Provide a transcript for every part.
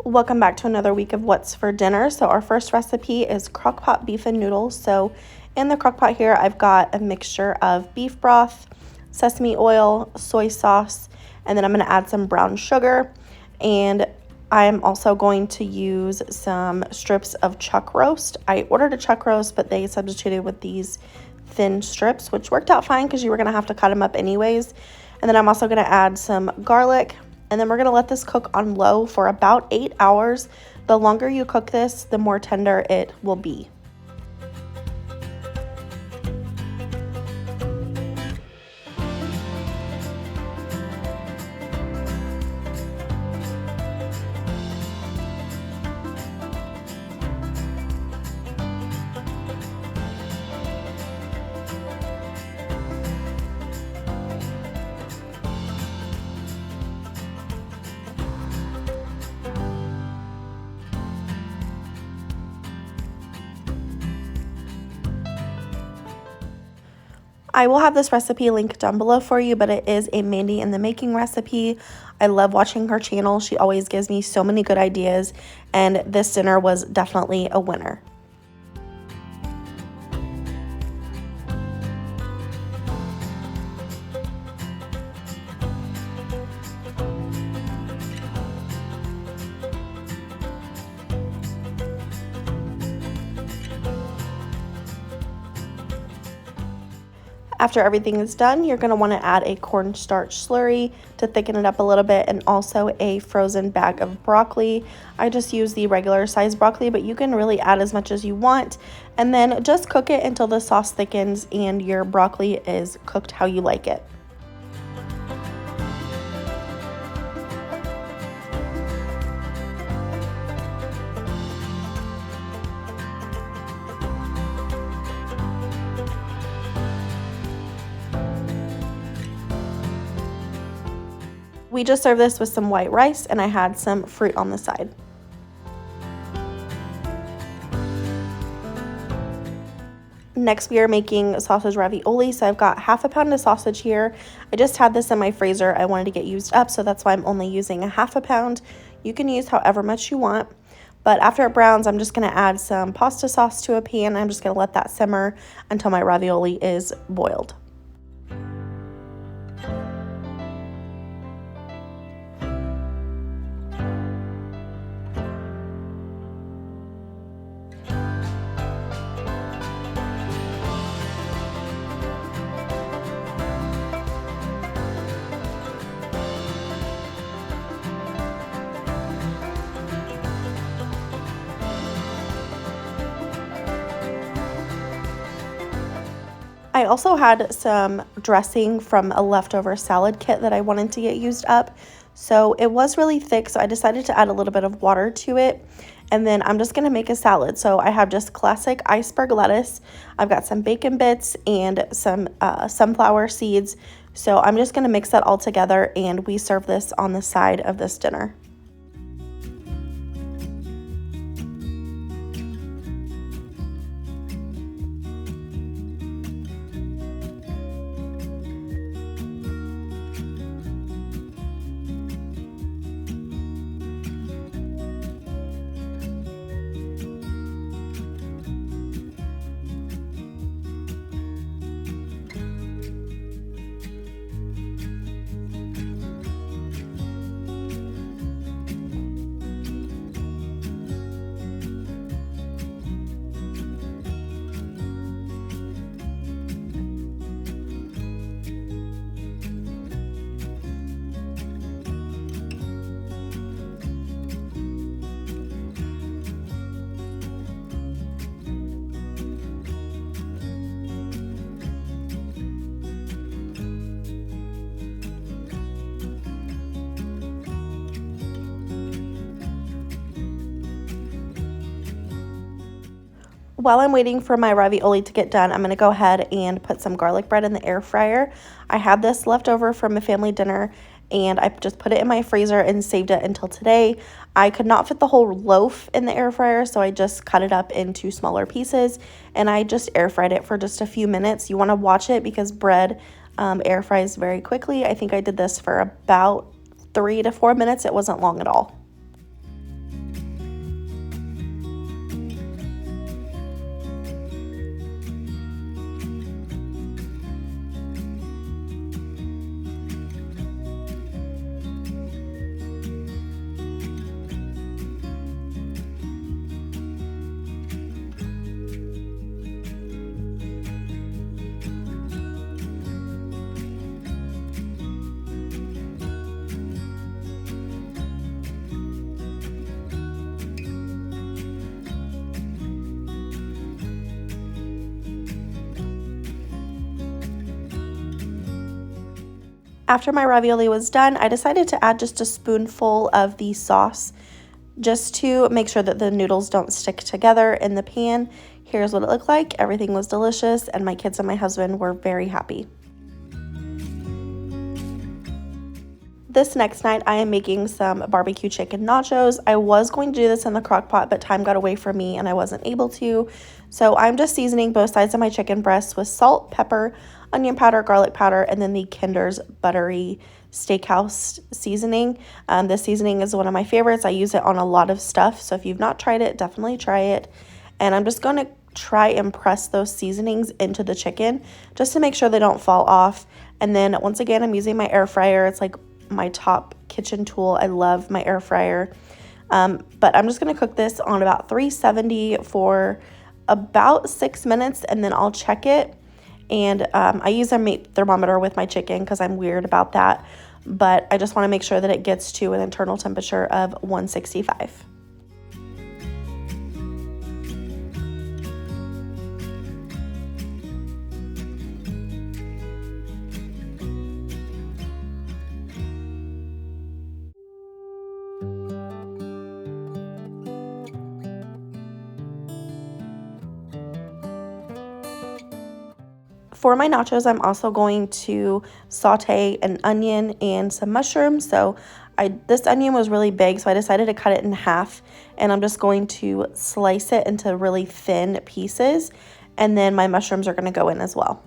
Welcome back to another week of What's for Dinner. So our first recipe is Crockpot beef and noodles. So in the Crockpot here, I've got a mixture of beef broth, sesame oil, soy sauce, and then I'm going to add some brown sugar. And I'm also going to use some strips of chuck roast. I ordered a chuck roast, but they substituted with these thin strips, which worked out fine because you were going to have to cut them up anyways. And then I'm also going to add some garlic. And then we're going to let this cook on low for about 8 hours. The longer you cook this, the more tender it will be. I will have this recipe linked down below for you, but it is a Mandy in the making recipe. I love watching her channel. She always gives me so many good ideas, and this dinner was definitely a winner. After everything is done, you're going to want to add a cornstarch slurry to thicken it up a little bit, and also a frozen bag of broccoli. I just use the regular size broccoli, but you can really add as much as you want. And then just cook it until the sauce thickens and your broccoli is cooked how you like it. We just served this with some white rice, and I had some fruit on the side. Next, we are making sausage ravioli. So I've got half a pound of sausage here. I just had this in my freezer. I wanted to get used up, so that's why I'm only using a half a pound. You can use however much you want. But after it browns, I'm just going to add some pasta sauce to a pan. I'm just going to let that simmer until my ravioli is boiled. I also had some dressing from a leftover salad kit that I wanted to get used up. So it was really thick, so I decided to add a little bit of water to it. And then I'm just going to make a salad. So I have just classic iceberg lettuce. I've got some bacon bits and some sunflower seeds. So I'm just going to mix that all together, and we serve this on the side of this dinner. While I'm waiting for my ravioli to get done, I'm going to go ahead and put some garlic bread in the air fryer. I had this left over from a family dinner, and I just put it in my freezer and saved it until today. I could not fit the whole loaf in the air fryer, so I just cut it up into smaller pieces, and I just air fried it for just a few minutes. You want to watch it because bread air fries very quickly. I think I did this for about 3 to 4 minutes. It wasn't long at all. After my ravioli was done, I decided to add just a spoonful of the sauce just to make sure that the noodles don't stick together in the pan. Here's what it looked like. Everything was delicious, and my kids and my husband were very happy. This next night, I am making some barbecue chicken nachos. I was going to do this in the crock pot, but time got away from me and I wasn't able to. So I'm just seasoning both sides of my chicken breasts with salt, pepper, onion powder, garlic powder, and then the Kinder's buttery steakhouse seasoning. This seasoning is one of my favorites. I use it on a lot of stuff. So if you've not tried it, definitely try it. And I'm just going to try and press those seasonings into the chicken just to make sure they don't fall off. And then once again, I'm using my air fryer. It's like my top kitchen tool. I love my air fryer. But I'm just going to cook this on about 370 for about 6 minutes, and then I'll check it. And I use a meat thermometer with my chicken because I'm weird about that. But I just want to make sure that it gets to an internal temperature of 165. For my nachos, I'm also going to saute an onion and some mushrooms. So this onion was really big, so I decided to cut it in half, and I'm just going to slice it into really thin pieces, and then my mushrooms are going to go in as well.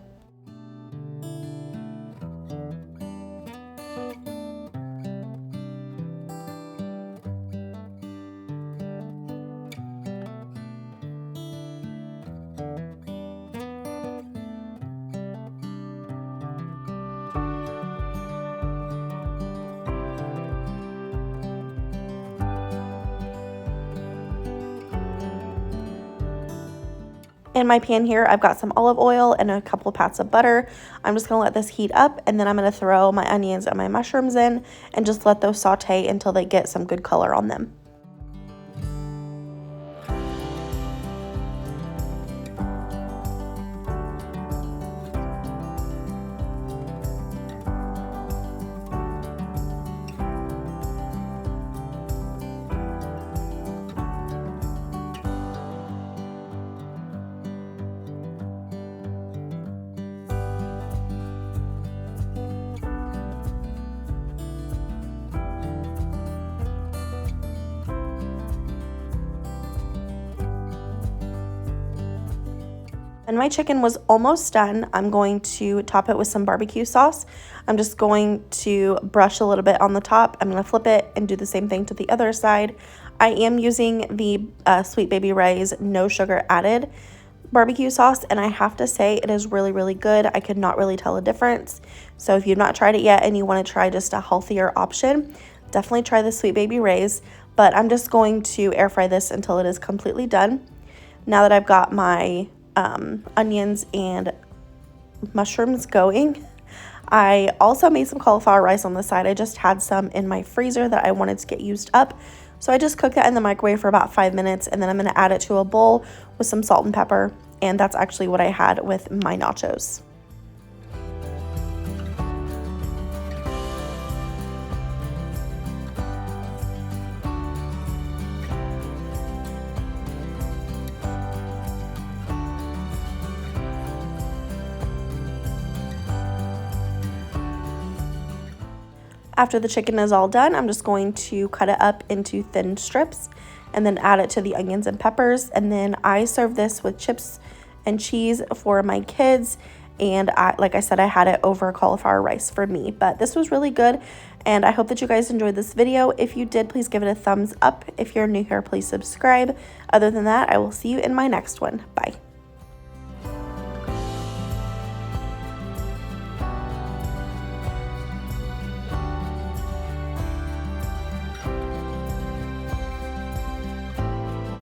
In my pan here, I've got some olive oil and a couple pats of butter. I'm just going to let this heat up, and then I'm going to throw my onions and my mushrooms in and just let those saute until they get some good color on them. And my chicken was almost done. I'm going to top it with some barbecue sauce. I'm just going to brush a little bit on the top. I'm going to flip it and do the same thing to the other side. I am using the Sweet Baby Ray's no sugar added barbecue sauce, and I have to say it is really, really good. I could not really tell a difference. So if you've not tried it yet and you want to try just a healthier option, definitely try the Sweet Baby Ray's. But I'm just going to air fry this until it is completely done. Now that I've got my onions and mushrooms going, I also made some cauliflower rice on the side. I just had some in my freezer that I wanted to get used up. So I just cooked that in the microwave for about 5 minutes, and then I'm going to add it to a bowl with some salt and pepper. And that's actually what I had with my nachos. After the chicken is all done, I'm just going to cut it up into thin strips and then add it to the onions and peppers. And then I serve this with chips and cheese for my kids. And like I said, I had it over cauliflower rice for me. But this was really good, and I hope that you guys enjoyed this video. If you did, please give it a thumbs up. If you're new here, please subscribe. Other than that, I will see you in my next one. Bye.